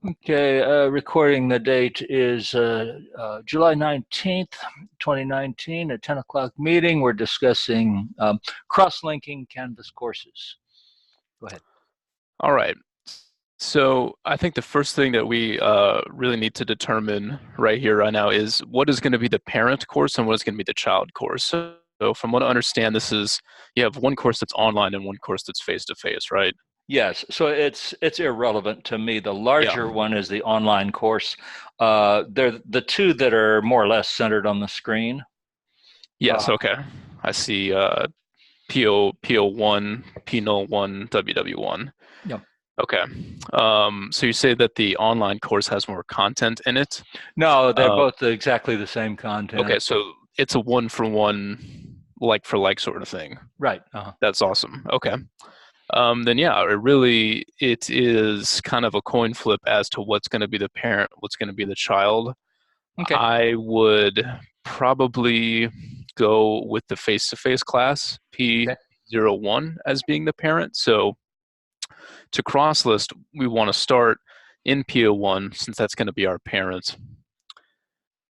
Okay, recording the date is July 19th, 2019, at 10 o'clock meeting. We're discussing cross-linking Canvas courses. Go ahead. All right. So I think the first thing that we really need to determine right here, right now, is what is going to be the parent course and what is going to be the child course. So from what I understand, this is you have one course that's online and one course that's face to face, right? Yes, so it's irrelevant to me. The Yeah. larger one is the online course. They're the two that are more or less centered on the screen. Yes. Uh, Okay. I see. PO1, P01, WW1. yeah. Okay. So you say that the online course has more content in it. No, they're Uh, both exactly the same okay, content. so it's a one for one, like for like sort of thing. Right. That's awesome. Okay. Then yeah, it is kind of a coin flip as to what's going to be the parent, what's going to be the child. Okay. I would probably go with the face-to-face class, Okay. P01, as being the parent. So to cross list, we want to start in PO1 since that's going to be our parent.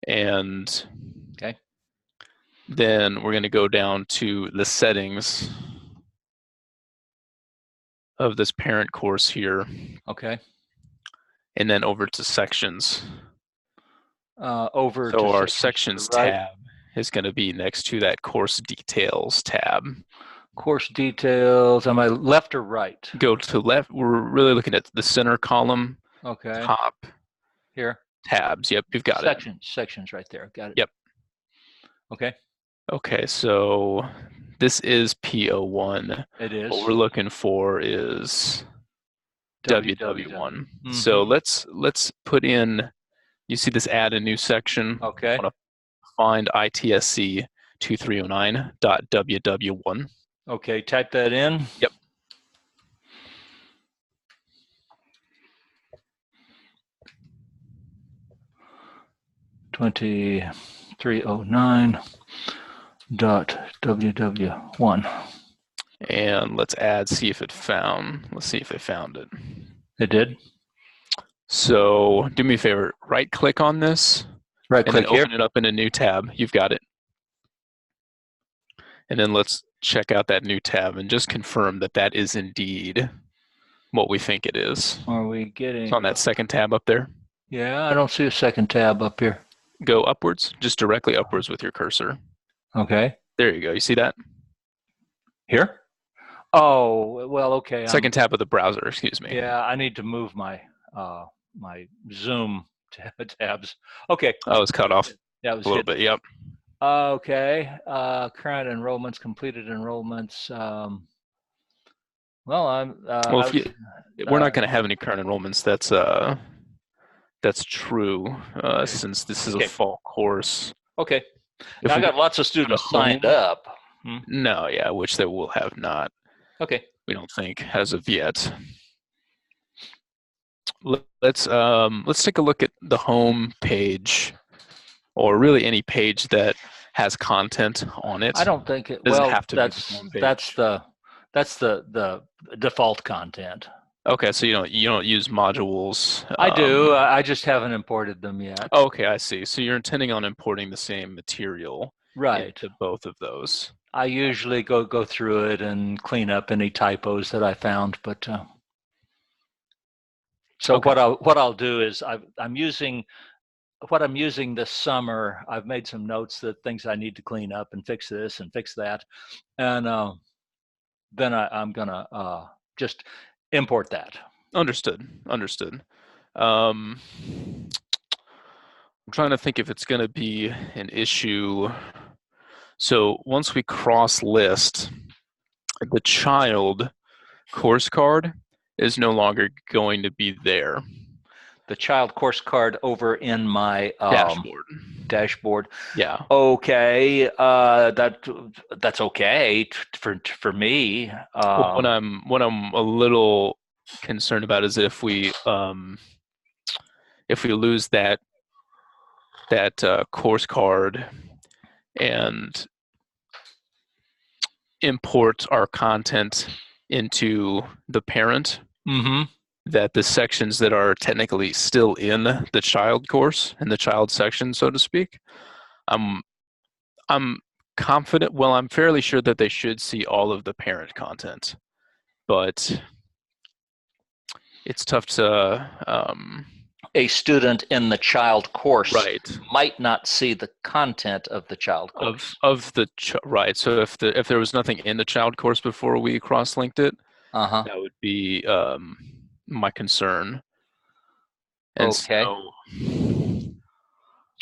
And Okay. then we're going to go down to the settings of this parent course here, Okay. and then over to sections. Over to So our sections to the sections right. tab is going to be next to that course details tab. Course details. Am I left or right? Go to left. We're really looking at the center column, Okay. top Here. tabs. Yep, you've got it. Sections right there. Got it. Yep. Okay. Okay, so this is PO1. It What is. we're looking for is www. WW1. So Mm-hmm. let's put in, you see this add a new section. Okay. I want to find ITSC 2309.ww1. Okay. Type that in. Yep. .2309.ww1. And let's add, see if it found, let's see if it found it. It did. So do me a favor, right click on this Right and then click here. open it up in a new tab. You've got it. And then let's check out that new tab and just confirm that that is indeed what we think it is. Are we It's getting? on that second tab up there. Yeah, I don't see a second tab up here. Go upwards, just directly upwards with your cursor. Okay. There you go. You see that? Here? Oh, well, okay. Second tab of the browser, excuse me. Yeah, I need to move my Zoom tabs. Okay. Oh, it's cut off That was a little hidden. bit. Yep. Okay. Current enrollments, completed enrollments. Well, Well, I if you, was, we're not going to have any current enrollments, that's true, okay. since this is a Okay. fall course. Okay. If Now I we got lots of go to students signed home, up. Hmm. no, yeah, which they will have not. Okay. We don't think as of yet. Let's take a look at the home page, or really any page that has content on I it. don't think it. Doesn't Well, have to be the home that's page. the default content. Okay, so you don't use modules. I do. I just haven't imported them yet. Okay, I see. So you're intending on importing the same material Right. into both of those. I usually go through it and clean up any typos that I found, but so Okay. what I'll do is I'm using what I'm using this summer. I've made some notes that things I need to clean up and fix this and fix that, and then I'm gonna just import that. Understood. Understood. Um, I'm trying to think if it's going to be an issue. So once we cross list, the child course card is no longer going to be there. The child course card over in my Dashboard. dashboard. Yeah. Okay, that's okay for me. Well, what I'm a little concerned about is if we lose that course card and import our content into the parent, Mm-hmm. that the sections that are technically still in the child course, in the child section, so to speak, I'm I'm confident, well, I'm fairly sure that they should see all of the parent content, but it's tough to A student in the child course right might not see the content of the child course. right. So if there was nothing in the child course before we cross-linked it, Uh-huh. that would be my concern. And Okay. so,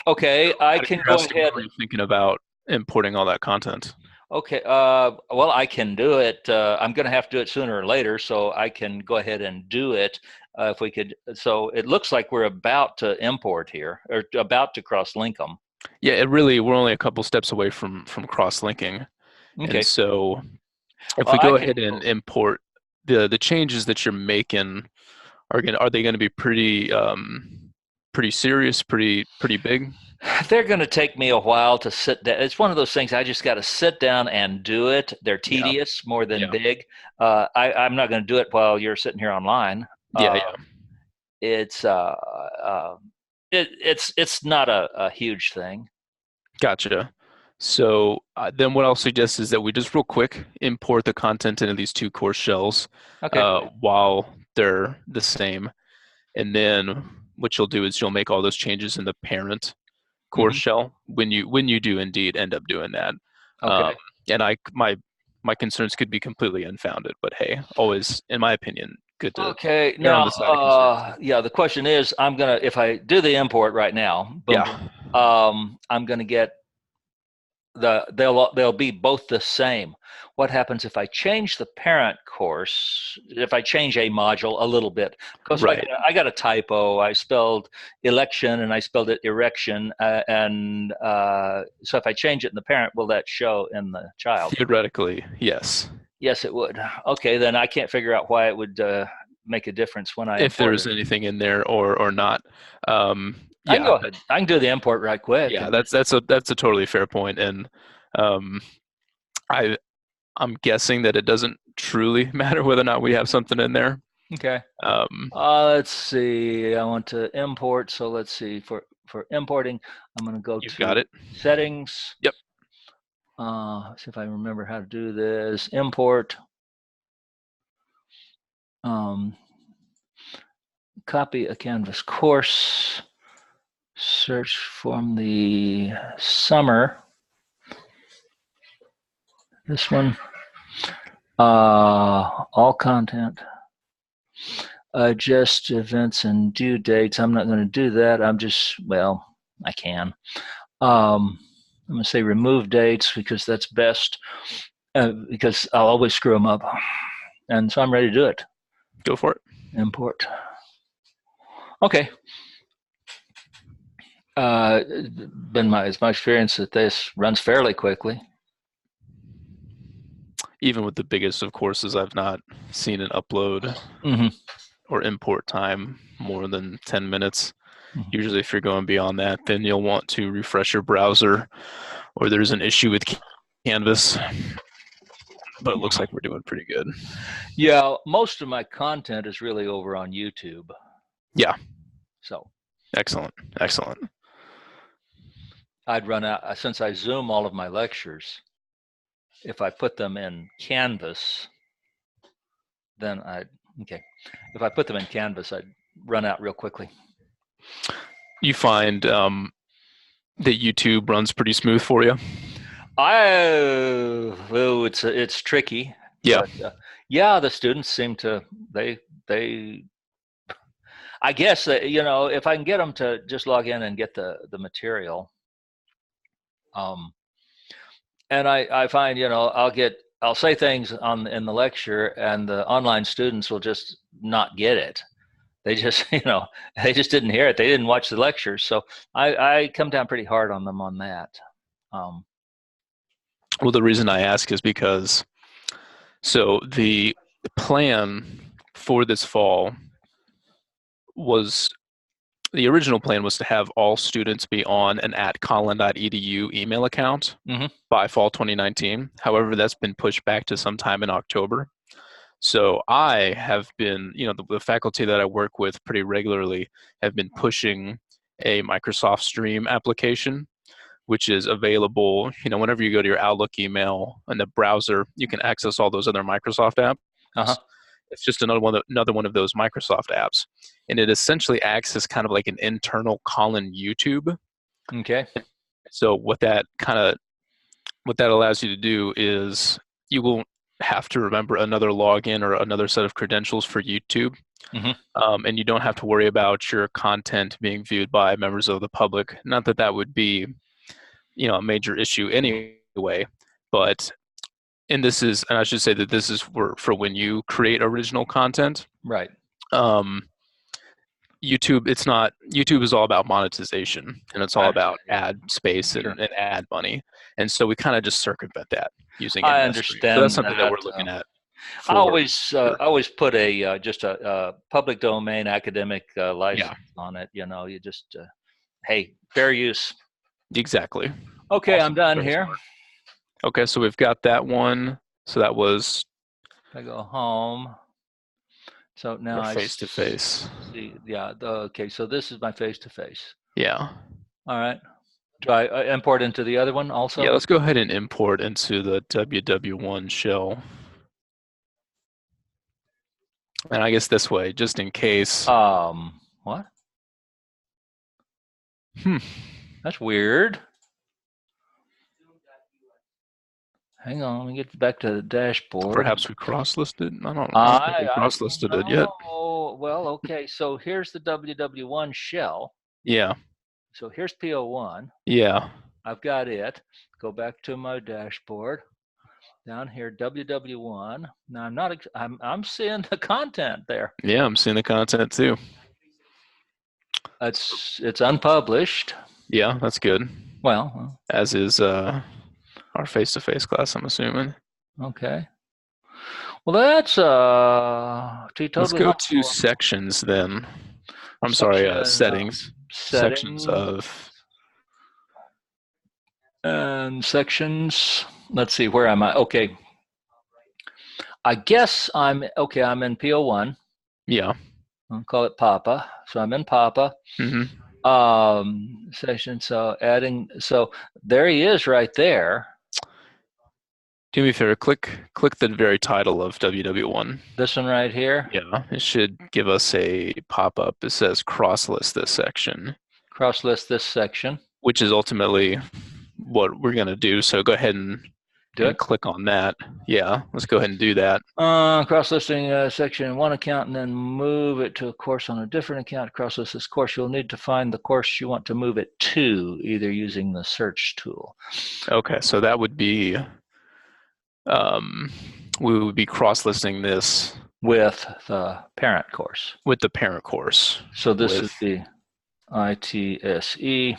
Okay, I out of can go curiosity, ahead. when were you thinking about importing all that content? Okay, well, I can do it. I'm going to have to do it sooner or later, so I can go ahead and do it. If we could, so it looks like we're about to import here, or about to cross-link them. Yeah, we're only a couple steps away from cross-linking. And Okay. so if Well, we I go can. ahead and import the changes that you're making, are they going to be pretty serious, pretty big? They're going to take me a while to sit down. It's one of those things I just got to sit down and do it. They're Yeah. tedious more than Yeah. big. I'm not going to do it while you're sitting here online. Yeah, Uh, yeah. it's it's not a huge thing. Gotcha. So then what I'll suggest is that we just real quick import the content into these two course shells Okay. while they're the same. And then what you'll do is you'll make all those changes in the parent course Mhm. shell when you do indeed end up doing that. Um, Okay. and my concerns could be completely unfounded, but hey, always, in my opinion, good to Okay. err on Now, the side of conspiracy. yeah, the question is, if I do the import right now, boom, Yeah, boom, I'm gonna get they'll be both the same. What happens if I change the parent course? If I change a module a little bit, because right. I got a typo. I spelled election and I spelled it erection, and so if I change it in the parent, will that show in the child? Theoretically, yes. Yes, it would. Okay, then I can't figure out why it would make a difference when I If import there's it. anything in there or not. I can Yeah, go ahead. I can do the import right quick yeah, and just that's a totally fair point, and um, I I'm guessing that it doesn't truly matter whether or not we have something in there. okay. Um, Let's see. I want to import. So let's see. For importing, I'm going to go you've got to it. settings. Yep. See if I remember how to do this. Import. Um, Copy a Canvas course. Search from the summer. This one. All content. Adjust events and due dates. I'm not going to do that. Well, I can. I'm going to say remove dates because that's best, because I'll always screw them up. And so I'm ready to do it. Go for it. Import. Okay. It's my experience that this runs fairly quickly. Even with the biggest of courses, I've not seen an upload or import time more than 10 minutes. Usually, if you're going beyond that, then you'll want to refresh your browser or there's an issue with Canvas. But it looks like we're doing pretty good. Yeah, most of my content is really over on YouTube. Yeah. So excellent. I'd run out, since I Zoom all of my lectures, if I put them in Canvas, then if I put them in Canvas, I'd run out real quickly. You find that YouTube runs pretty smooth for you? It's tricky. Yeah. But, yeah, the students seem to, I guess that, if I can get them to just log in and get the material, and I find, I'll say things in the lecture and the online students will just not get it. They just, they just didn't hear it. They didn't watch the lectures. So I come down pretty hard on them on that. Well, the reason I ask is because, so the plan for this fall the original plan was to have all students be on an @collin.edu email account by fall 2019. However, that's been pushed back to sometime in October. So I have been, the faculty that I work with pretty regularly have been pushing a Microsoft Stream application, which is available, whenever you go to your Outlook email in the browser, you can access all those other Microsoft apps. Uh-huh. It's just another one of those Microsoft apps. And it essentially acts as kind of like an internal call-in YouTube. Okay. So what that allows you to do is you won't have to remember another login or another set of credentials for YouTube. And you don't have to worry about your content being viewed by members of the public. Not that that would be, a major issue anyway, but, and I should say that this is for when you create original content. Right. YouTube is all about monetization, and it's all about ad space and ad money. And so we kind of just circumvent that using I industry. understand So that's something that we're looking at. I always put just a public domain academic license on it. You just hey, fair use. Exactly. Okay, Awesome. I'm done Very here. smart. Okay, so we've got that one. So that was I go home. So now I face to face. See, yeah. Okay, so this is my face to face. Yeah. All right. Do I import into the other one also? Yeah, let's go ahead and import into the WW1 shell. And I guess this way, just in case. What? That's weird. Hang on, let me get back to the dashboard. Perhaps we cross-listed? I don't know if we cross-listed it yet. Oh, well, okay. So here's the WW1 shell. Yeah. So here's PO1. Yeah. I've got it. Go back to my dashboard. Down here, WW1. Now I'm seeing the content there. Yeah, I'm seeing the content too. It's unpublished. Yeah, that's good. Well, as is our face-to-face class, I'm assuming. Okay. Well, that's Let's go to sections then. I'm sorry, settings. Sections of. And sections. Let's see, where am I? Okay. I guess I'm in PO1. Yeah. I'll call it Papa. So I'm in Papa. Session. So there he is right there. Do me a favor, click the very title of WW1. This one right here? Yeah, it should give us a pop-up. It says cross-list this section. Cross-list this section. Which is ultimately what we're going to do. So go ahead and click on that. Yeah, let's go ahead and do that. Cross-listing section in one account and then move it to a course on a different account. Cross-list this course. You'll need to find the course you want to move it to, either using the search tool. Okay, so that would be... we would be cross-listing this with the parent course. With the parent course. So this is the ITSE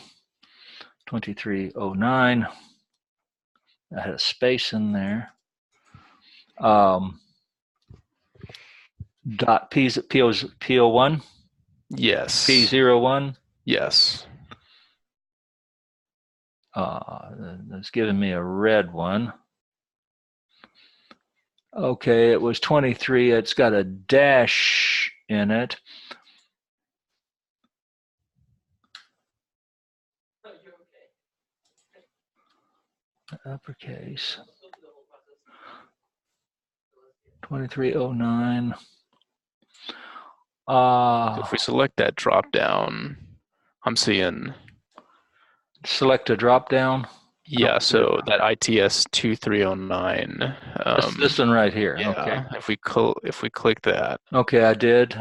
2309. I had a space in there. Dot PO1? Yes. P01? Yes. It's giving me a red one. Okay, it was 23. It's got a dash in it. Uppercase. 2309. If we select that drop down, I'm seeing. Select a drop down. Yeah, so that ITS 2309. This one right here. Yeah, okay. If we click that. Okay, I did.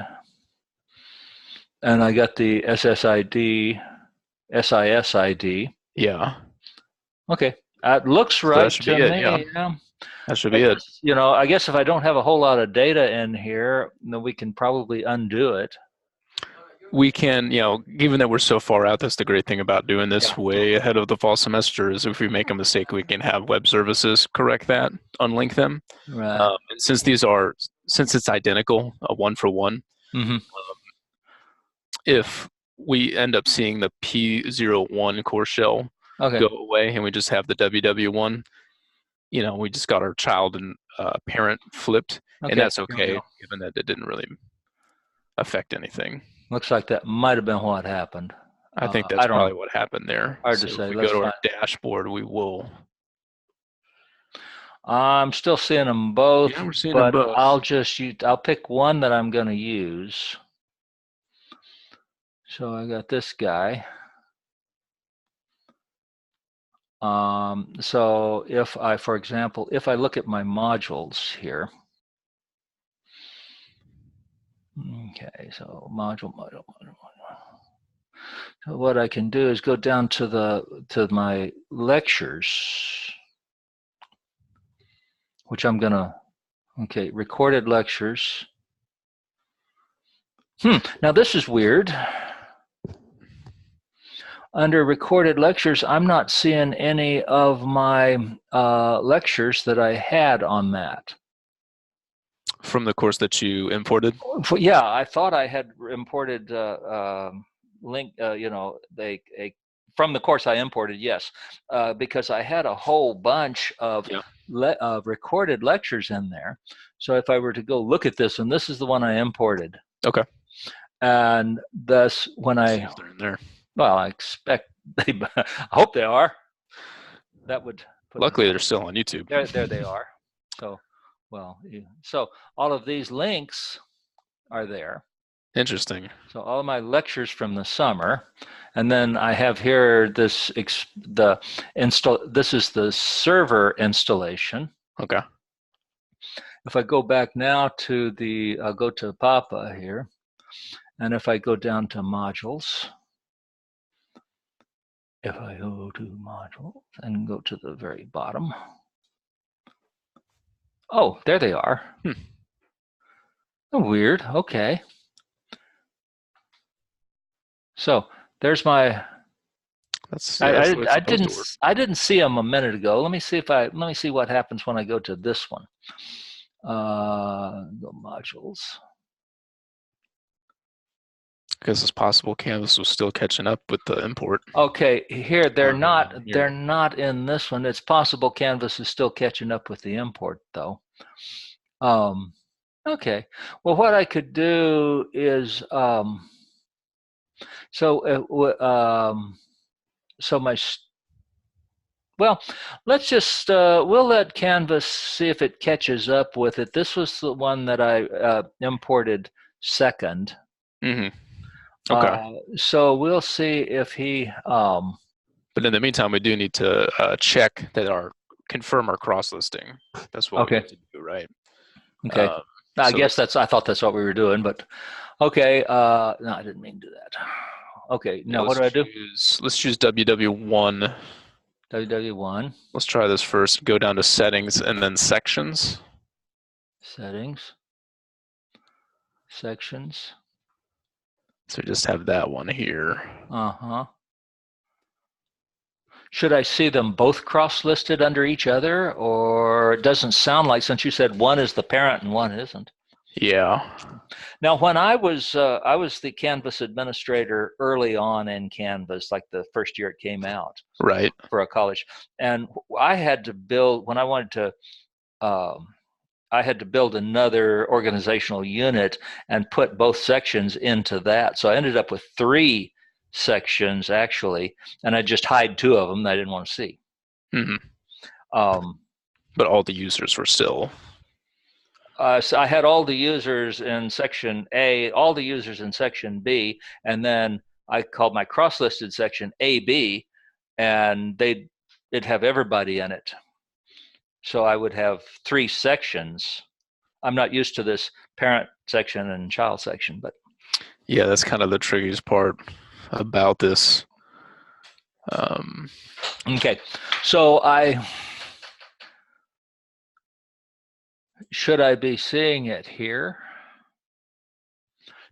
And I got the SSID, SISID. Yeah. Okay. It looks right to me. Yeah. That should be it. I guess if I don't have a whole lot of data in here, then we can probably undo it. We can, given that we're so far out, that's the great thing about doing this way ahead of the fall semester is if we make a mistake, we can have web services correct that, unlink them. Right. And since it's identical, a one for one, if we end up seeing the P01 core shell go away and we just have the WW1, we just got our child and parent flipped, And Okay, that's here we okay, go. given that it didn't really affect anything. Looks like that might have been what happened. I think I that's don't probably know. what happened there. Hard to So if say. we go Let's to our find. dashboard, we will. I'm still seeing them both, Yeah, we're seeing them but both. I'll pick one that I'm going to use. So I got this guy. So if I, for example, if I look at my modules here, okay, so module. So what I can do is go down to my lectures, which I'm gonna, okay, recorded lectures. Now this is weird. Under recorded lectures, I'm not seeing any of my lectures that I had on that. From the course that you imported? Yeah, I thought I had imported link, from the course I imported, yes, because I had a whole bunch of recorded lectures in there. So if I were to go look at this, and this is the one I imported. Okay. And thus, when See if they're in there. well, I expect they, I hope they are. That would put. Luckily, they're still on YouTube. There they are. So, well, so all of these links are there. Interesting. So all of my lectures from the summer, and then I have here this this is the server installation. Okay. If I go back now to I'll go to Papa here, and if I go down to modules, if I go to modules and go to the very bottom, oh, there they are. Oh, weird. Okay. So there's my. I didn't see them a minute ago. Let me see what happens when I go to this one. Go modules. Because it's possible Canvas was still catching up with the import. Okay, here they're not. They're not in this one. It's possible Canvas is still catching up with the import, though. Okay. Well, what I could do is well, let's just we'll let Canvas see if it catches up with it. This was the one that I imported second. Mm-hmm. Okay. So we'll see if he. But in the meantime, we do need to confirm our cross listing. That's what we need to do, right? Okay. I guess I thought that's what we were doing, but okay. No, I didn't mean to do that. Okay. Now what do I do? Let's choose WW1. WW1. Let's try this first. Go down to settings and then sections. Settings. Sections. So just have that one here. Uh-huh. Should I see them both cross-listed under each other, or it doesn't sound like, since you said one is the parent and one isn't? Yeah. Now, when I was the Canvas administrator early on in Canvas, like the first year it came out, right, for a college, and I had to build when I wanted to. I had to build another organizational unit and put both sections into that. So I ended up with 3 sections actually, and I just hide 2 of them that I didn't want to see. Mm-hmm. But all the users were still. So I had all the users in section A, all the users in section B, and then I called my cross-listed section AB, and it'd have everybody in it. So I would have 3 sections. I'm not used to this parent section and child section, but. Yeah, that's kind of the trickiest part about this. Okay, so should I be seeing it here?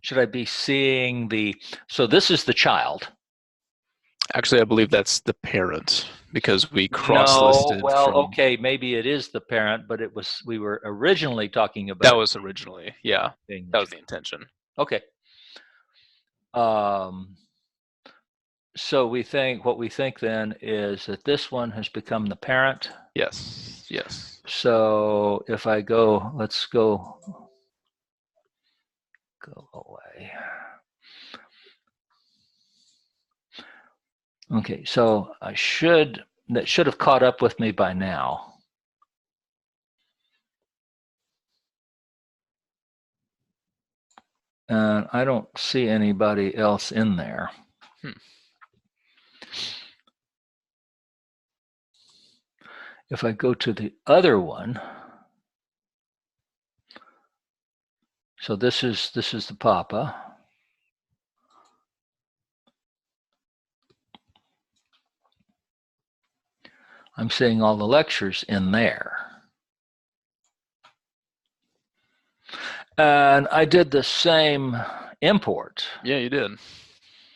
Should I be seeing so this is the child. Actually, I believe that's the parent because we cross-listed. No, well, okay, maybe it is the parent, but we were originally talking about. That was originally, yeah. That was the intention. Okay. So what we think then is that this one has become the parent. Yes. So if I go, let's go away. Okay, so that should have caught up with me by now. And I don't see anybody else in there. If I go to the other one, so this is the Papa. I'm seeing all the lectures in there. And I did the same import. Yeah, you did.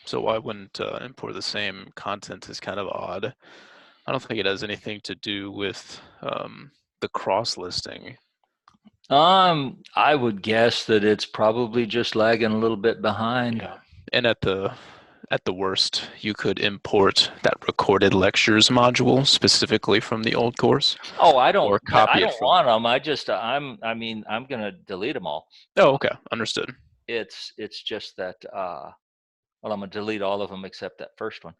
So why wouldn't import the same content is kind of odd. I don't think it has anything to do with the cross-listing. I would guess that it's probably just lagging a little bit behind. Yeah. And at the worst, you could import that recorded lectures module specifically from the old course. Oh, I don't. Or copy I don't it from. want them. I mean, I'm gonna delete them all. Oh, okay, understood. It's just that. Well, I'm gonna delete all of them except that first one.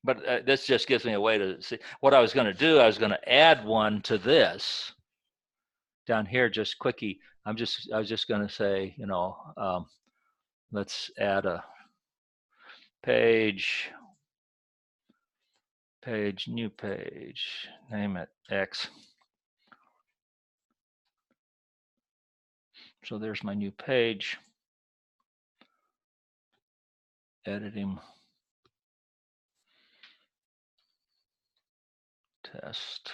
But this just gives me a way to see what I was going to do. I was going to add one to this down here, just quickie. I was just going to say, let's add a page, new page, name it X. So there's my new page. Edit him. Test.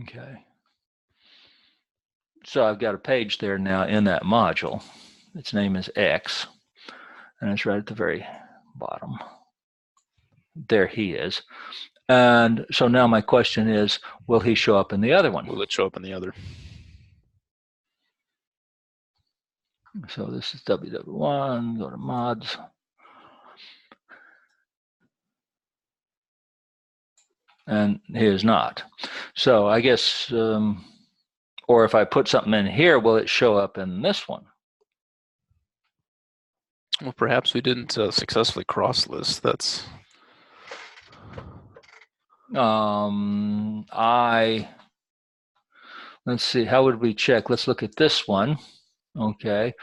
Okay. So I've got a page there now in that module. Its name is X, and it's right at the very bottom. There he is. And so now my question is, will he show up in the other one? Will it show up in the other? So this is www1, go to mods. And he is not. So I guess, or if I put something in here, will it show up in this one? Well, perhaps we didn't successfully cross-list. That's... Let's see, how would we check? Let's look at this one. Okay,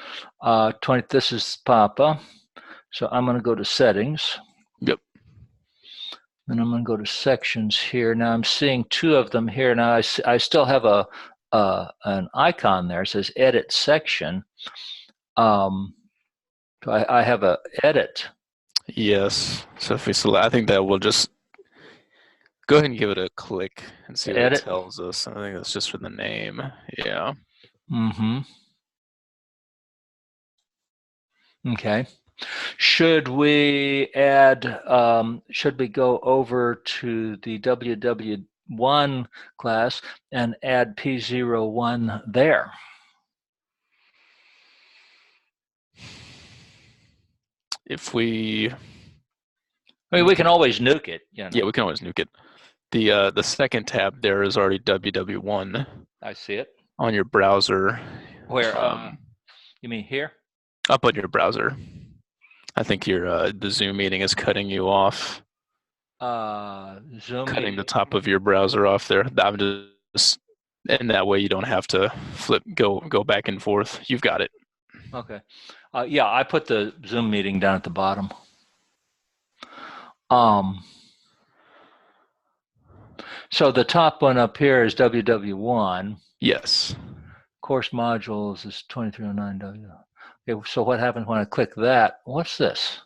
this is Papa. So I'm going to go to settings. Yep. Then I'm going to go to sections here. Now I'm seeing two of them here. Now I still have an icon there. It says edit section. So I have a edit. Yes. So if we select, I think that will just go ahead and give it a click and see what it tells us. I think that's just for the name. Yeah. Mm-hmm. Okay. Should we add, should we go over to the WW1 class and add P01 there? If we... I mean, we can always nuke it. You know. Yeah, we can always nuke it. The second tab there is already WW1. I see it. On your browser. Where? You mean here? Up on your browser. I think your the Zoom meeting is cutting you off. Zoom cutting meeting. The top of your browser off there. I'm just, and that way you don't have to go back and forth. You've got it. Okay. Yeah, I put the Zoom meeting down at the bottom. So the top one up here is WW1. Yes. Course modules is 2309W. Okay, so what happens when I click that? What's this?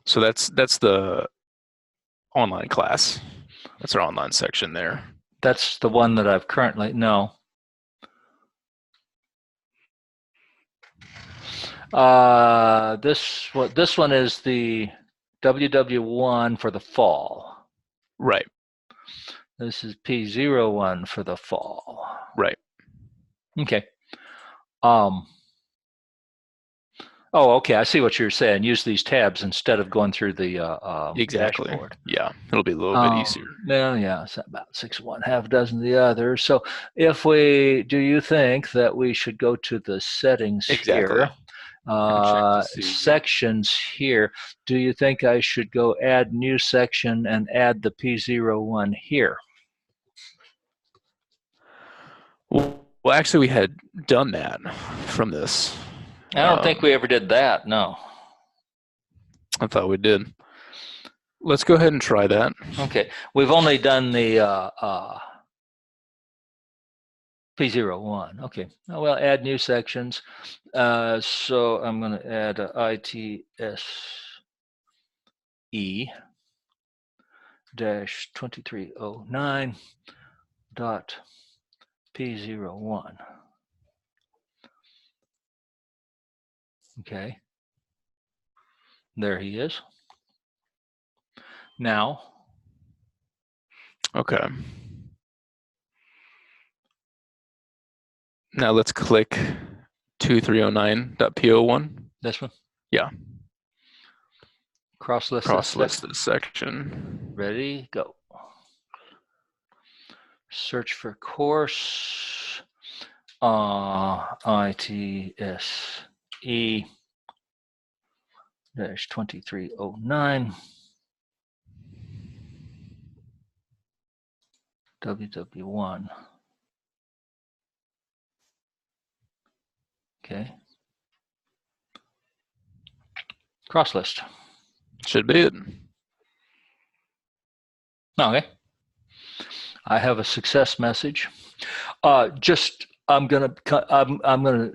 So that's the online class. That's our online section there. That's the one that I've currently, no. This one is the WW1 for the fall. Right. This is P01 for the fall. Right. Okay. Oh, okay. I see what you're saying. Use these tabs instead of going through the Exactly. dashboard. Yeah, it'll be a little bit easier. Yeah, it's about 6 of one, half a dozen of the other. So do you think that we should go to the settings Exactly. here? And check to see. Sections here. Do you think I should go add new section and add the P01 here? Well, actually, we had done that from this. I don't think we ever did that. No. I thought we did. Let's go ahead and try that. Okay. We've only done the P01. Okay. Well, add new sections. So I'm going to add ITSE dash 2309 dot P01. Okay. There he is. Now. Okay. Now let's click 2309.po1. This one? Yeah. Cross-list this section. Ready, go. Search for course. ITSE dash 2309 WW1. Okay. Cross list. Should be it. Okay. I have a success message. I'm gonna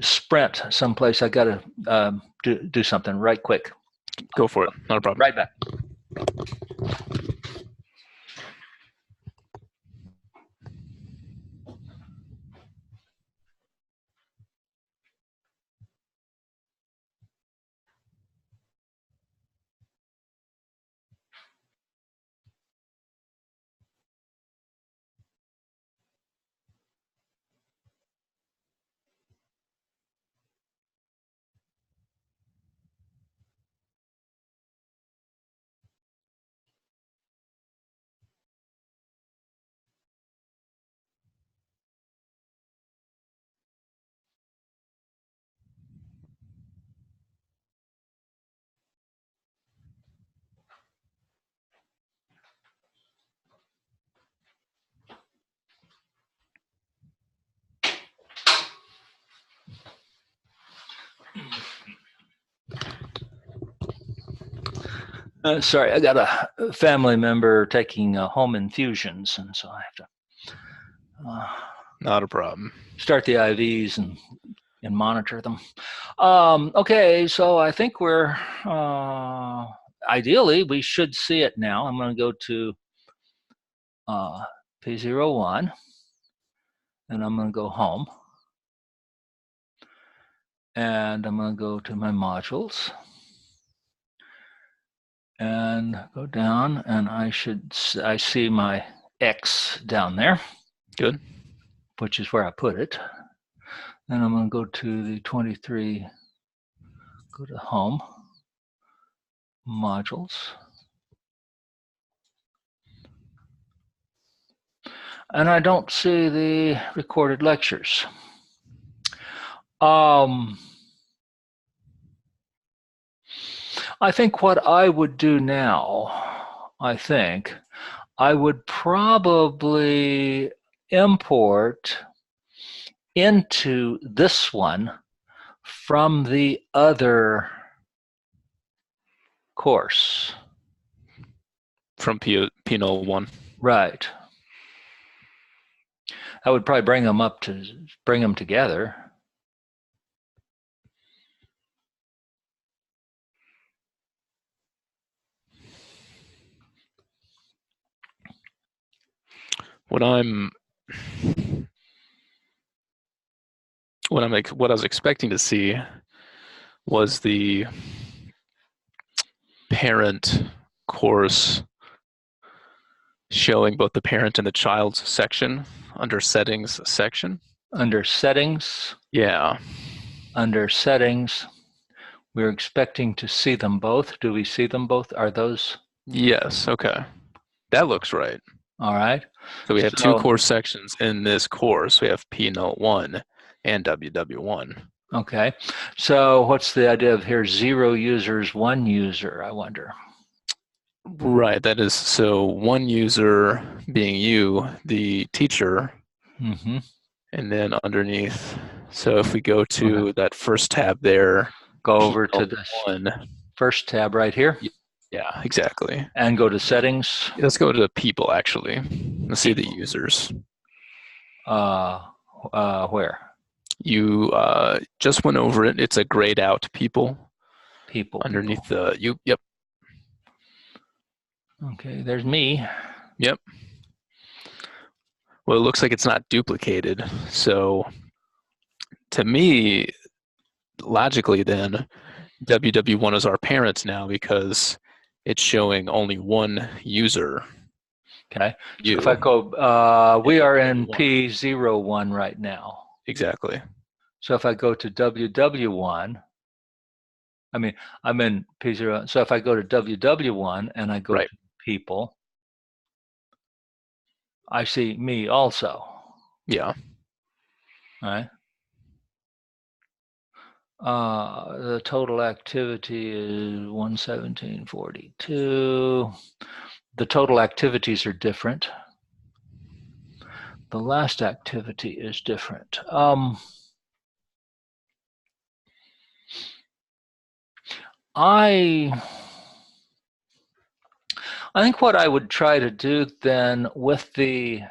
sprint someplace. I gotta do something right quick. Go for it. Not a problem. Right back. Sorry, I got a family member taking home infusions, and so I have to not a problem. Start the IVs and monitor them. Okay, so I think we're ideally we should see it now. I'm going to go to P01, and I'm going to go home, and I'm going to go to my modules. And go down, and I see my X down there. Good. Which is where I put it. Then I'm going to go to the 23, go to home, modules. And I don't see the recorded lectures. I think what I would do now, I would probably import into this one from the other course. From P01. Right. I would probably bring them together. What I was expecting to see was the parent course showing both the parent and the child's section under settings section. Under settings? Yeah. Under settings, We're expecting to see them both. Do we see them both? Are those Yes, okay. That looks right. all right? So we have two So, course sections in this course. We have P Note 1 and WW1. okay. So what's the idea of here? 0 users, 1 user, I wonder. Right, that is, so one user being you, the teacher, Mm-hmm. and then underneath, so if we go to that first tab there, Go over to P this one, first tab right here yeah, exactly. and go to settings. Let's go to people, actually. Let's see the People. users. Where? You just went over it. It's a grayed out people. People. Underneath the, yep. Okay, there's me. Yep. Well, it looks like it's not duplicated. So to me, logically then, WW1 is our parent now because it's showing only one user. Okay. You. So if I go, we are in WW1. P01 right now. Exactly. So if I go to WW1, I mean, I'm in P0. So if I go to WW1 and I go Right. to people, I see me also. Yeah. All right. The total activity is 117.42. The total activities are different. The last activity is different. I think what I would try to do then with the,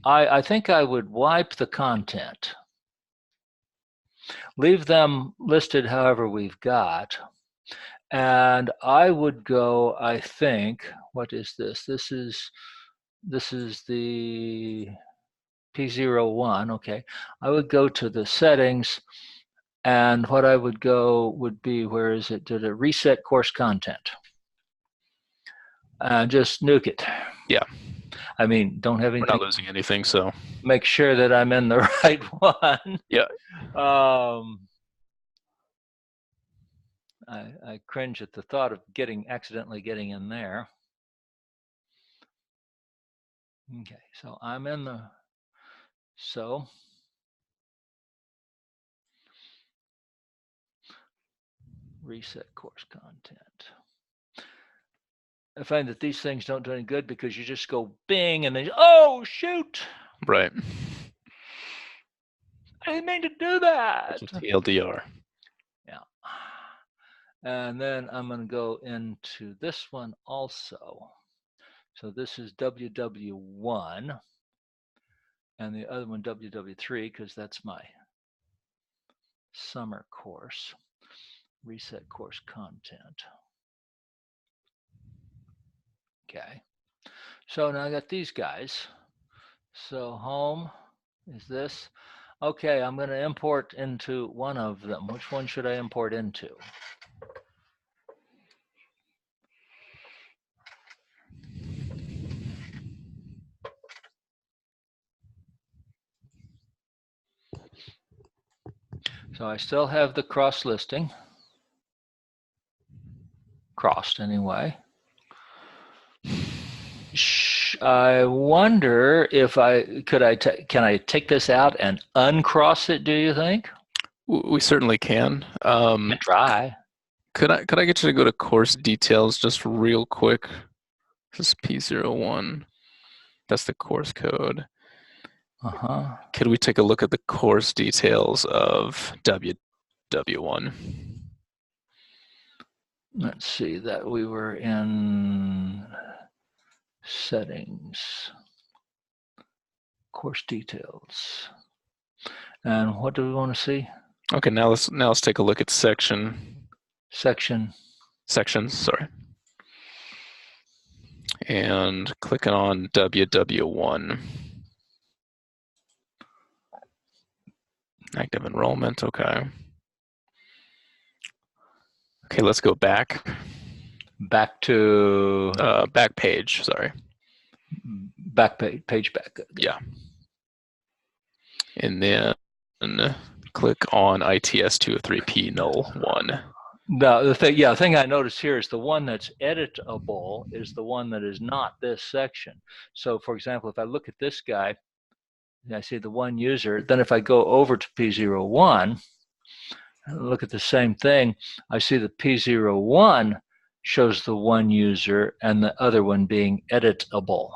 I think I would wipe the content. Leave them listed however we've got. And I would go, I think, what is this? This is the P01, okay. I would go to the settings, and what I would go would be, where is it? Did it reset course content? Just nuke it. Yeah. I mean, don't have We're anything. not losing anything, so. Make sure that I'm in the right one. Yeah. I cringe at the thought of accidentally getting in there. Okay, so I'm in the, so reset course content. I find that these things don't do any good because you just go bing and then, oh, shoot. Right. I didn't mean to do that. TLDR. Yeah. And then I'm going to go into this one also. So this is WW1 and the other one WW3 because that's my summer course. Reset course content. Okay. So now I got these guys. So home is this. Okay, I'm going to import into one of them. Which one should I import into? So I still have the cross listing. Crossed anyway. I wonder if can I take this out and uncross it, do you think? We certainly can. Try. Could I get you to go to course details just real quick? This is P01. That's the course code. Uh-huh. Could we take a look at the course details of WW1? Let's see that we were in settings, course details. And what do we want to see? Okay, now let's take a look at sections, sorry. And clicking on WW1. Active enrollment, okay. Okay, let's go back. Back to back page, sorry. Back page back. Yeah. And then click on ITS 203P null 1. No, the thing I noticed here is the one that's editable is the one that is not this section. So for example, if I look at this guy, and I see the one user, then if I go over to P01 and look at the same thing, I see the P01 shows the one user and the other one being editable.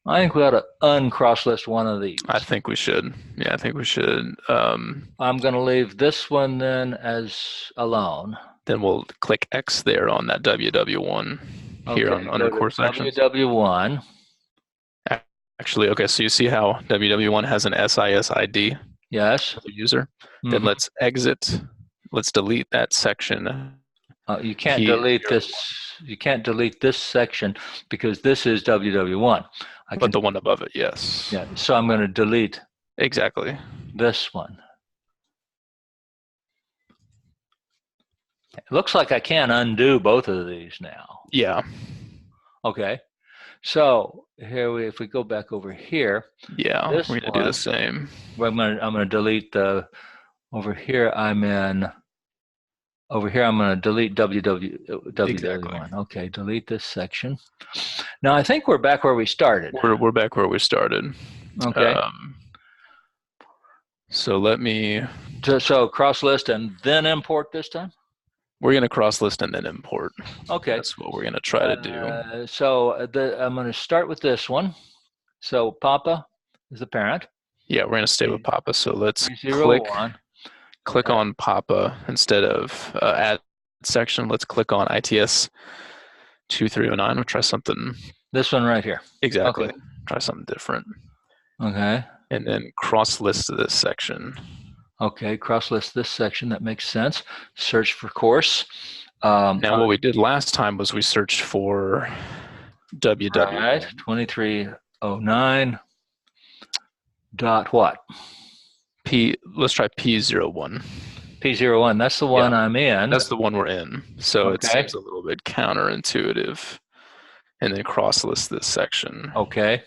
I think we ought to uncross-list one of these. I think we should. Yeah, I think we should. I'm going to leave this one then as alone. Then we'll click X there on that WW1 here on under course actions. WW1. Actually, okay, so you see how WW1 has an SIS ID? Yes. For the user. Then let's exit. Let's delete that section. You can't delete this. You can't delete this section because this is WW1. But the one above it, yes. Yeah. So I'm going to delete exactly this one. It looks like I can undo both of these now. Yeah. Okay. So here if we go back over here. Yeah, we're going to do the same. I'm going to delete the over here. Over here, I'm going to delete WW1. Exactly. Okay, delete this section. Now, I think we're back where we started. We're back where we started. Okay. So let me... So cross list and then import this time? We're going to cross list and then import. Okay. That's what we're going to try to do. So I'm going to start with this one. So Papa is the parent. Yeah, we're going to stay with Papa. So let's click on Papa instead of add section. Let's click on ITS 2309. We'll try something. This one right here. Exactly. Okay. Try something different. Okay. And then cross list this section. Okay, cross list this section. That makes sense. Search for course. Now what we did last time was we searched for WW. Right, 2309 dot what? Let's try P01. P01, that's the one I'm in. That's the one we're in. So it seems a little bit counterintuitive. And then cross list this section. Okay.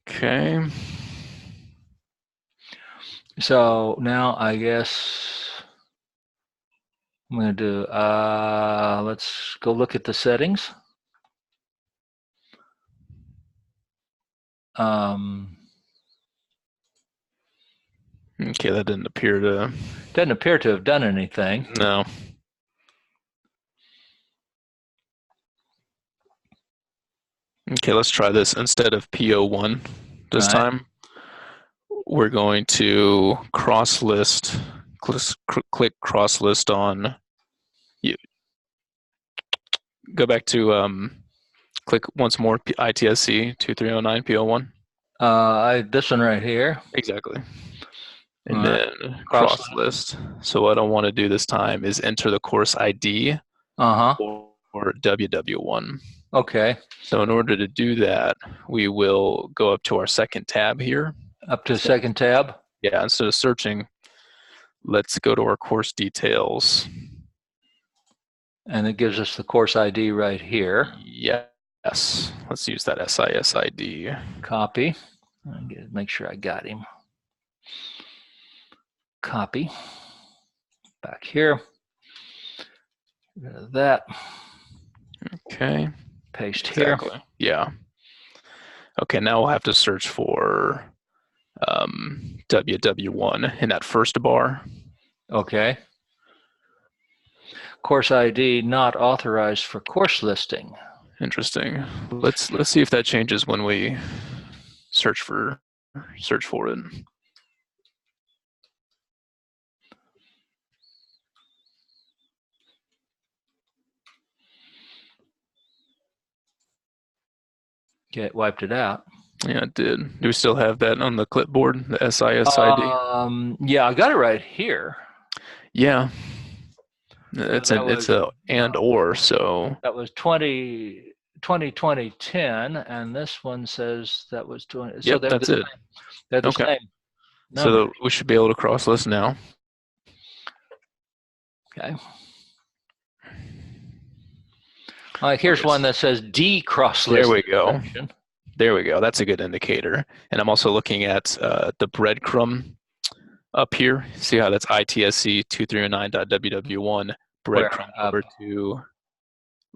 Okay. So now I guess I'm going to do, let's go look at the settings. Okay, that didn't appear to have done anything. No. Okay, let's try this. Instead of P01 this time, we're going to cross list, click cross list on, go back to, click once more ITSC 2309 P01. This one right here. Exactly. And then cross list. So what I want to do this time is enter the course ID or WW1. Okay. So in order to do that, we will go up to our second tab here. Up to the second tab? Yeah, instead of searching, let's go to our course details. And it gives us the course ID right here. Yes. Let's use that SIS ID. Copy. Make sure I got him. Copy. Back here. Get rid of that. Okay. Paste here. Yeah. Okay, now we'll have to search for WW1 in that first bar. Okay. Course ID not authorized for course listing. Interesting. Let's see if that changes when we search for it. Okay, it wiped it out. Yeah, it did. Do we still have that on the clipboard, the SIS ID? Yeah, I got it right here. Yeah. It's a and or, so. That was 2010, and this one says that was 20. Yep, so that's it. They're the same. So we should be able to cross list now. Okay. All right, here's one that says D cross list. There we go. There we go. That's a good indicator. And I'm also looking at the breadcrumb up here. See how that's ITSC 2309.ww1 Where? breadcrumb over to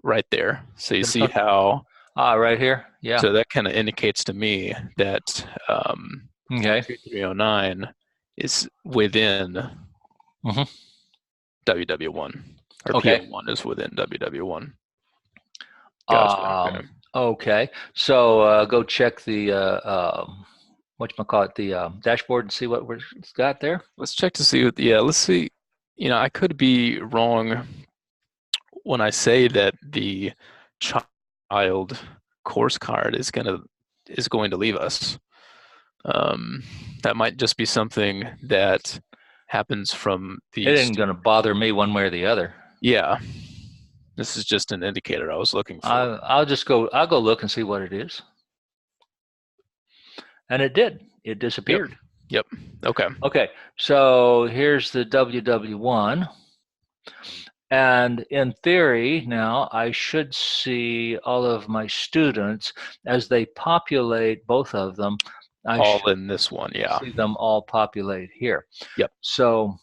right there. So you This see one? how, Right here. Yeah. so that kind of indicates to me that Okay. 2309 is within Mhm. WW1, or Okay. PO1 is within WW1. Gotcha. Okay. Okay. So go check the whatchamacallit, the dashboard and see what we've got there. Let's check to see what, yeah, let's see. You know, I could be wrong when I say that the child course card is going to leave us. That might just be something that happens from the It ain't going to bother me one way or the other. Yeah. This is just an indicator I was looking for. I'll go look and see what it is. And it did. It disappeared. Yep. Okay. Okay. So here's the WW1. And in theory, now I should see all of my students as they populate both of them. I all should in this one, yeah. see them all populate here. Yep. So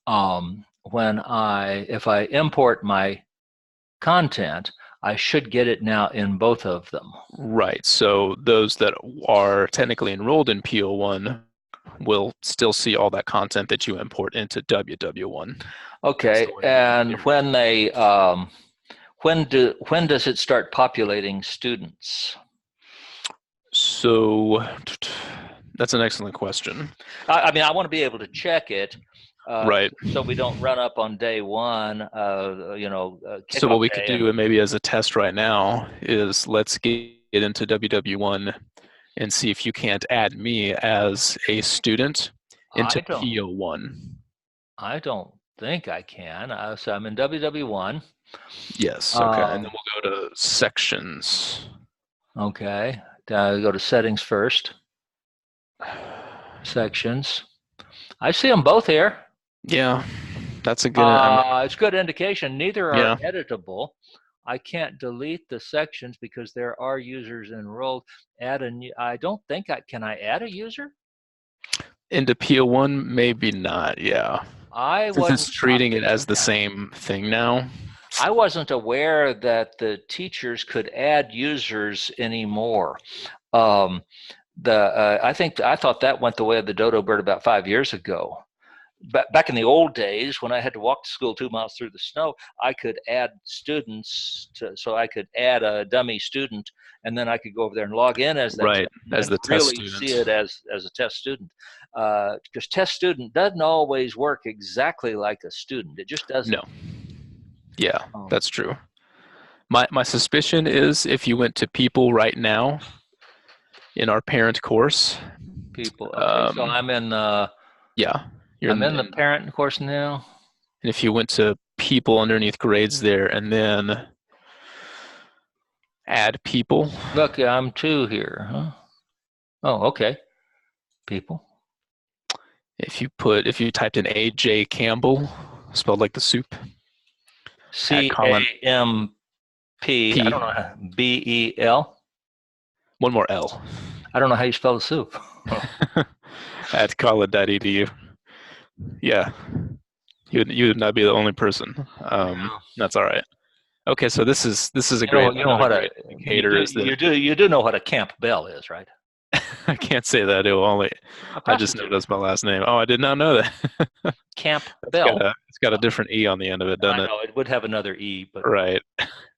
if I import my content, I should get it now in both of them. Right. So those that are technically enrolled in PO1 will still see all that content that you import into WW1. Okay. And when they when does it start populating students? So that's an excellent question. I mean, I want to be able to check it. Right. So we don't run up on day one, so what we could do, and maybe as a test right now, is let's get into WW1 and see if you can't add me as a student into PO1. I don't think I can. So I'm in WW1. Yes. Okay. And then we'll go to sections. Okay. Go to settings first. Sections. I see them both here. Yeah, that's a good. It's good indication. Neither are editable. I can't delete the sections because there are users enrolled. I don't think can I add a user? Into PO1, maybe not. Yeah. Since it's treating it as the same thing now. I wasn't aware that the teachers could add users anymore. I thought that went the way of the dodo bird about 5 years ago. Back in the old days, when I had to walk to school 2 miles through the snow, I could add students so I could add a dummy student, and then I could go over there and log in as that as the test student. See it as a test student, because test student doesn't always work exactly like a student. It just doesn't. No. Yeah, that's true. My suspicion is if you went to people right now in our parent course. People. Okay, so I'm in. Yeah. I'm in the parent course now. And if you went to people underneath grades there and then add people. Look, I'm 2 here, huh? Oh, okay. People. If you typed in A.J. Campbell, spelled like the soup. C-A-M-P, I don't know, B-E-L? One more L. I don't know how you spell the soup. At college.edu. Yeah, you would not be the only person. That's all right. Okay, so this is a great. You know what a indicator is. You do know what a Campbell is, right? I can't say that. I just know that's my last name. Oh, I did not know that. Campbell. It's got a different E on the end of it, doesn't it? I know, it would have another E, but right.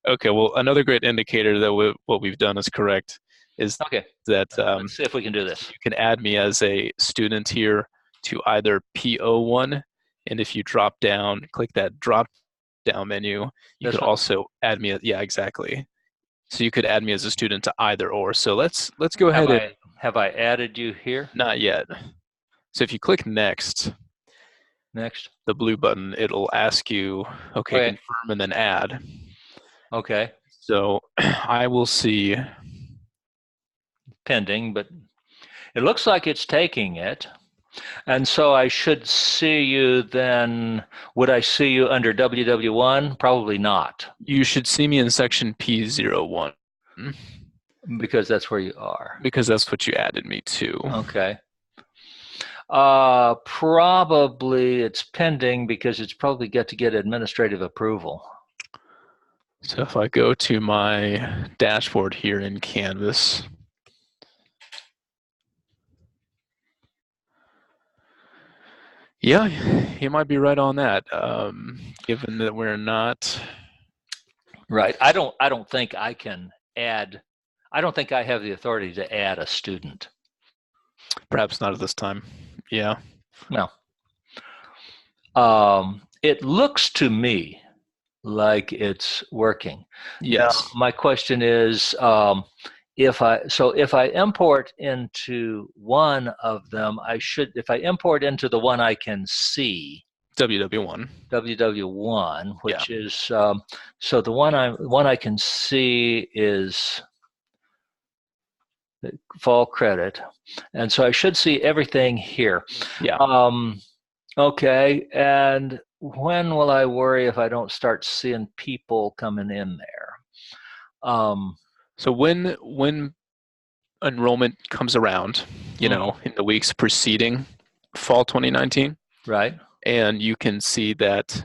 Okay. Well, another great indicator that what we've done is correct is that let's see if we can do this. You can add me as a student here to either PO1, and if you drop down, click that drop down menu, you could also add me. Yeah, exactly. So you could add me as a student to either or. So let's go ahead. Have I added you here? Not yet. So if you click next, the blue button, it'll ask you, confirm and then add. Okay. So I will see pending, but it looks like it's taking it. And so I should see you then. Would I see you under WW1? Probably not. You should see me in section P01. Because that's where you are. because that's what you added me to. Okay. Probably it's pending because it's probably got to get administrative approval. So if I go to my dashboard here in Canvas, yeah, you might be right on that. Given that we're not. Right. I don't think I can add. I don't think I have the authority to add a student. Perhaps not at this time. Yeah. No. It looks to me like it's working. Yes. Now, my question is, if I import into one of them, if I import into the one I can see, WW1. WW1, which is so the one I can see is fall credit, and so I should see everything here. Yeah. Okay, and when will I worry if I don't start seeing people coming in there? So when enrollment comes around, you know, in the weeks preceding fall 2019, right, and you can see that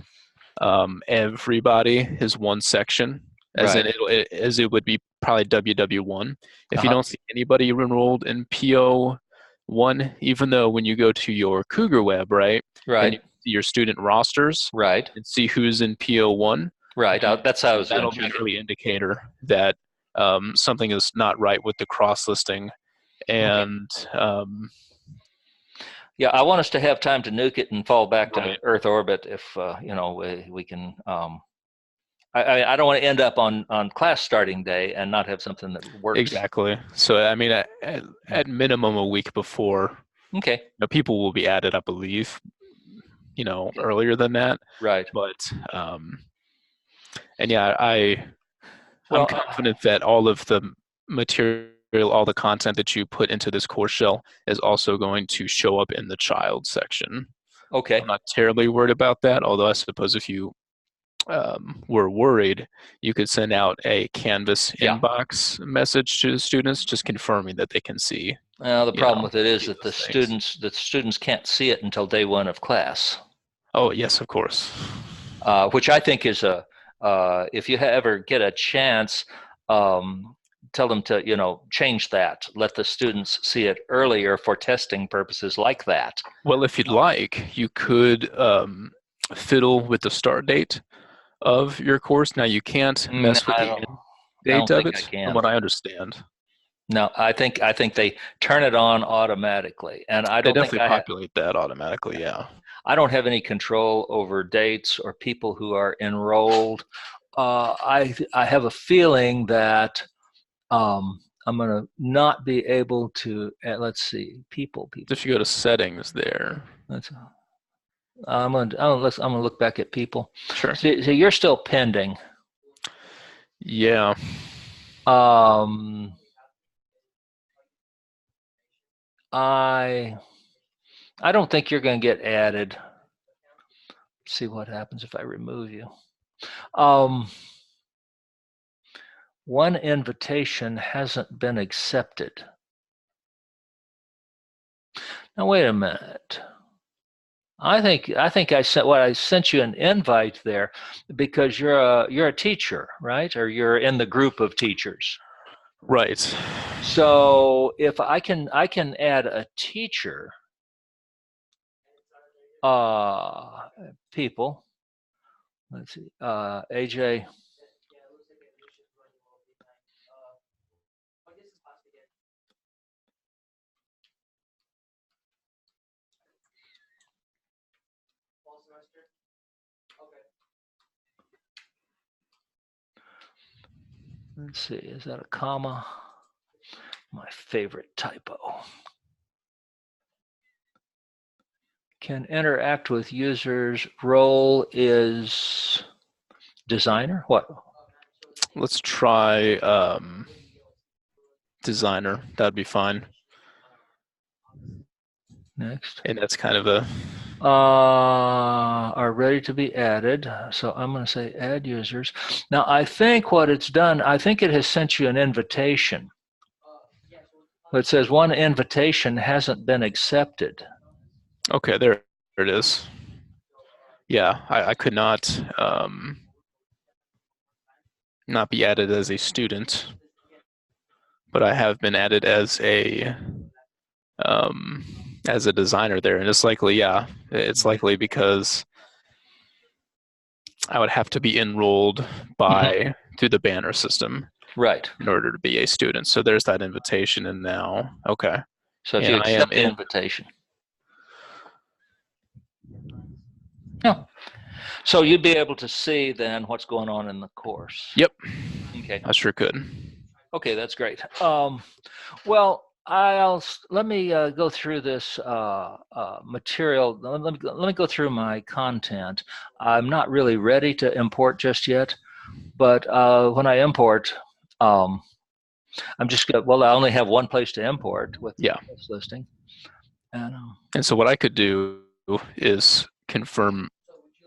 everybody is one section, as right. as it would be probably WW1. If you don't see anybody enrolled in PO1, even though when you go to your Cougar Web, right, right, and you see your student rosters, right, and see who's in PO1, right. That's how I was going that'll to be an check early indicator that something is not right with the cross listing. And yeah, I want us to have time to nuke it and fall back to right. Earth orbit if we can. I don't want to end up on class starting day and not have something that works. Exactly. So I mean, at minimum a week before, okay, people will be added, I believe, earlier than that. right. But and yeah, I'm confident that all of the material, all the content that you put into this course shell is also going to show up in the child section. Okay. I'm not terribly worried about that, although I suppose if you were worried, you could send out a Canvas inbox message to the students, just confirming that they can see. The problem with it is that the things. students can't see it until day one of class. Oh yes, of course. Which I think is if you ever get a chance, tell them to change that. Let the students see it earlier for testing purposes like that. Well, if you'd like, you could fiddle with the start date of your course. Now you can't mess with the end date of it, from what I understand. No, I think they turn it on automatically, and I don't think they definitely populate that automatically. Yeah, I don't have any control over dates or people who are enrolled. I have a feeling that I'm going to not be able to. Let's see, people. If you go to settings there, I'm gonna look back at people. Sure. So you're still pending. Yeah. I don't think you're going to get added. Let's see what happens if I remove you. One invitation hasn't been accepted. Now wait a minute. I think I sent you an invite there because you're a teacher, right? Or you're in the group of teachers. Right. So if I can add a teacher, people. Let's see, AJ. Let's see, is that a comma? My favorite typo. Can interact with users. Role is designer. What? Let's try designer. That'd be fine. Next. And that's kind of a are ready to be added. So I'm going to say add users. Now I think what it's done, I think it has sent you an invitation. It says one invitation hasn't been accepted. Okay, there it is. Yeah, I could not be added as a student, but I have been added um, as a designer there, and it's likely, yeah, it's likely because I would have to be enrolled through the banner system Right. in order to be a student. So there's that invitation, and now, okay, So if and you I am accept the in. invitation. Yeah. So you'd be able to see then what's going on in the course. Yep. Okay. I sure could. Okay, that's great. Well, let me go through this material. Let me go through my content. I'm not really ready to import just yet, but when I import, I'm just I only have one place to import with Yeah. this listing, and so what I could do is confirm,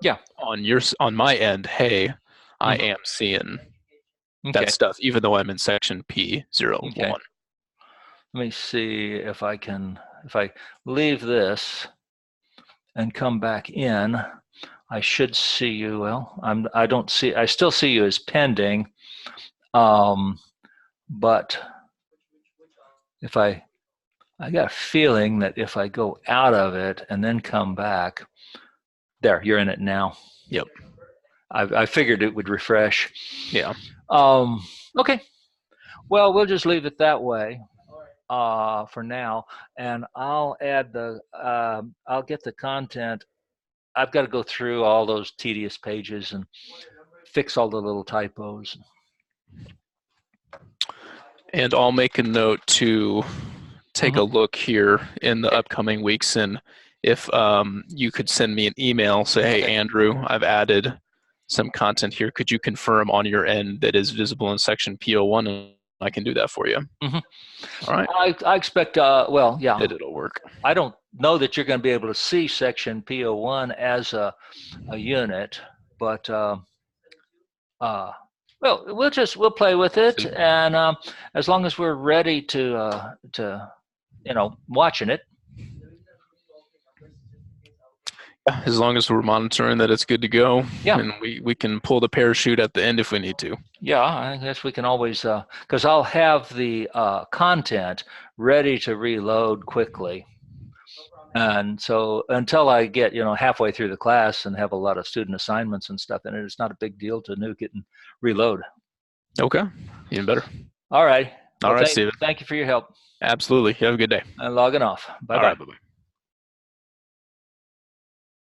yeah, on my end, hey, I am seeing that stuff, even though I'm in section P01. Okay. Let me see if I leave this and come back in, I should see you. Well, I still see you as pending. But if I got a feeling that if I go out of it and then come back, there, you're in it now. Yep. I figured it would refresh. Yeah. Okay. Well, we'll just leave it that way for now, and I'll add I'll get the content. I've got to go through all those tedious pages and fix all the little typos. And I'll make a note to take a look here in the upcoming weeks, and if you could send me an email, say, hey, Andrew, I've added some content here. Could you confirm on your end that is visible in section P01? And I can do that for you. All right. I expect, well, yeah. That it'll work. I don't know that you're going to be able to see section P01 as a unit, but well, we'll play with it, and as long as we're ready to watching it. As long as we're monitoring that it's good to go, yeah, and we can pull the parachute at the end if we need to. Yeah, I guess we can always, because I'll have the content ready to reload quickly. And so until I get, halfway through the class and have a lot of student assignments and stuff in it, it's not a big deal to nuke it and reload. Okay, even better. All right. All right, Steven. Thank you for your help. Absolutely. You have a good day. I'm logging off. Bye-bye. All right, bye-bye.